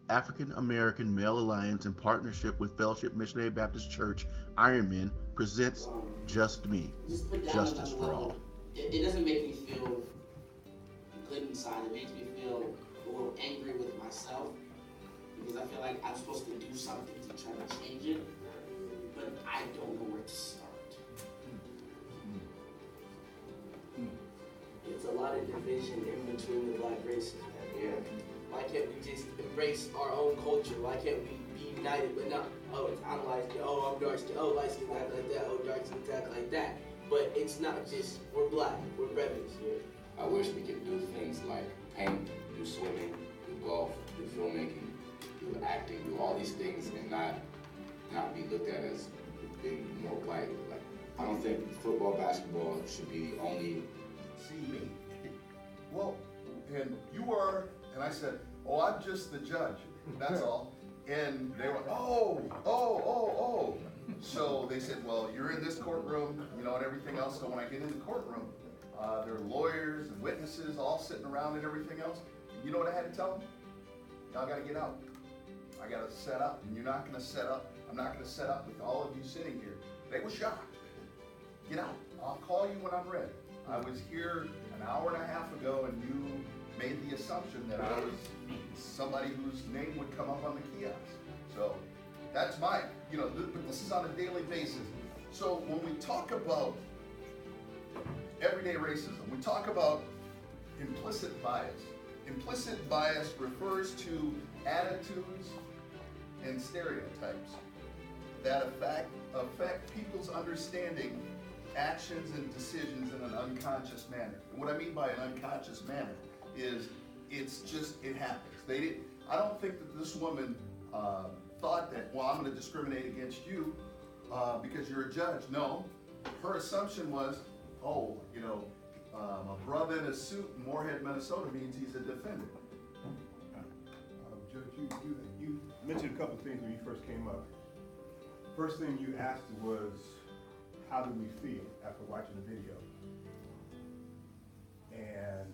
African American Male Alliance, in partnership with Fellowship Missionary Baptist Church, Ironman, presents Just Me, just put down Justice another for All. level. It doesn't make me feel good inside. It makes me feel a little angry with myself because I feel like I'm supposed to do something to try to change it, but I don't know where to start. There's a lot of division in between the black races. Yeah. Why can't we just embrace our own culture? Why can't we be united? But not, oh, I'm light skin, oh, I'm dark skin, oh, light skin, act like that, oh, dark skin, act like that. But it's not just, we're black, we're brothers here. I wish we could do things like paint, do swimming, do golf, do filmmaking, do acting, do all these things and not be looked at as being more white. Like, I don't think football, basketball should be the only. See me. Well, and you were, and I said, oh, I'm just the judge. That's all. And they were, oh. So they said, well, you're in this courtroom, and everything else. So when I get in the courtroom, there are lawyers and witnesses all sitting around and everything else. You know what I had to tell them? Y'all got to get out. I got to set up, and you're not going to set up. I'm not going to set up with all of you sitting here. They were shocked. Get out. I'll call you when I'm ready. I was here an hour and a half ago, and you made the assumption that I was somebody whose name would come up on the kiosk. So that's my, but this is on a daily basis. So when we talk about everyday racism, we talk about implicit bias. Implicit bias refers to attitudes and stereotypes that affect people's understanding, actions, and decisions in an unconscious manner. And what I mean by an unconscious manner is it happens. I don't think that this woman thought that, well, I'm going to discriminate against you because you're a judge. No, her assumption was, a brother in a suit in Moorhead, Minnesota means he's a defendant. Judge, you mentioned a couple of things when you first came up. First thing you asked was, how do we feel after watching the video? And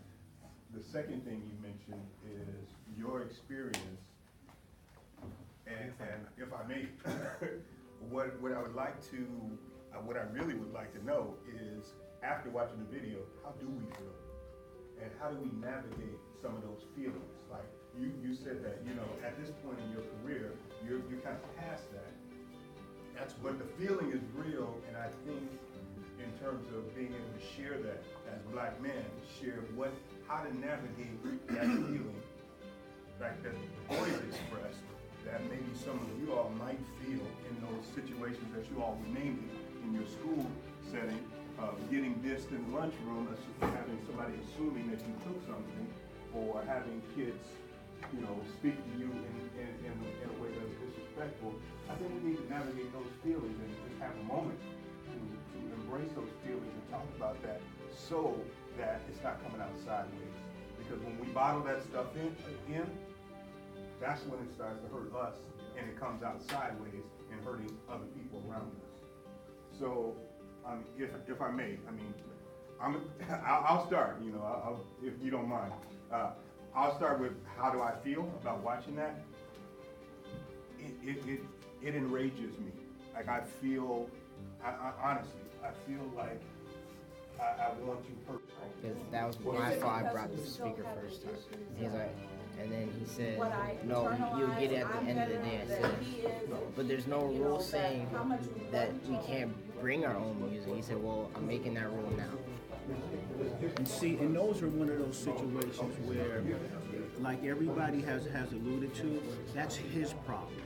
the second thing you mentioned is your experience, and if I may, what I really would like to know is, after watching the video, how do we feel? And how do we navigate some of those feelings? Like you said that, at this point in your career, you're kind of past that. But the feeling is real, and I think in terms of being able to share that as black men, how to navigate that feeling, like that the boys expressed, that maybe some of you all might feel in those situations that you all were naming in your school setting, getting dissed in the lunchroom, having somebody assuming that you took something, or having kids, speak to you in a way that's disrespectful. I think we need to navigate those feelings and just have a moment to embrace those feelings and talk about that, so that it's not coming out sideways. Because when we bottle that stuff in, that's when it starts to hurt us, and it comes out sideways and hurting other people around us. So, if I may, I'll start. If you don't mind, I'll start with, how do I feel about watching that? It enrages me. Like, I feel, honestly, I feel like I want to hurt. Because that was my fault. I brought the speaker first time. He's like, and then he said, no, you'll get it at the end of the day. I said, but there's no rule saying that we can't bring our own music. He said, well, I'm making that rule now. And see, and those are one of those situations where, like everybody has alluded to, that's his problem.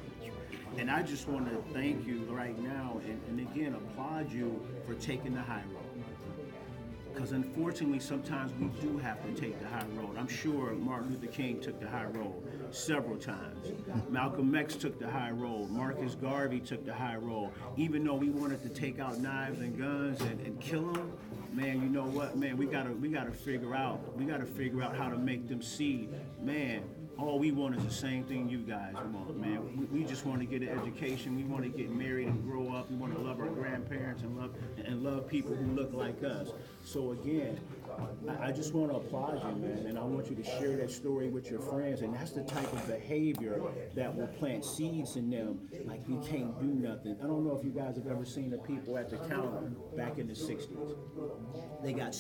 And I just want to thank you right now and again applaud you for taking the high road. Because unfortunately, sometimes we do have to take the high road. I'm sure Martin Luther King took the high road several times. Malcolm X took the high road. Marcus Garvey took the high road. Even though we wanted to take out knives and guns and kill them, man, you know what, man, we gotta figure out how to make them see, man, all we want is the same thing you guys want, man. We just want to get an education. We want to get married and grow up. We want to love our grandparents and love people who look like us. So again, I just want to applaud you, man, and I want you to share that story with your friends. And that's the type of behavior that will plant seeds in them. Like, we can't do nothing. I don't know if you guys have ever seen the people at the counter back in the '60s. They got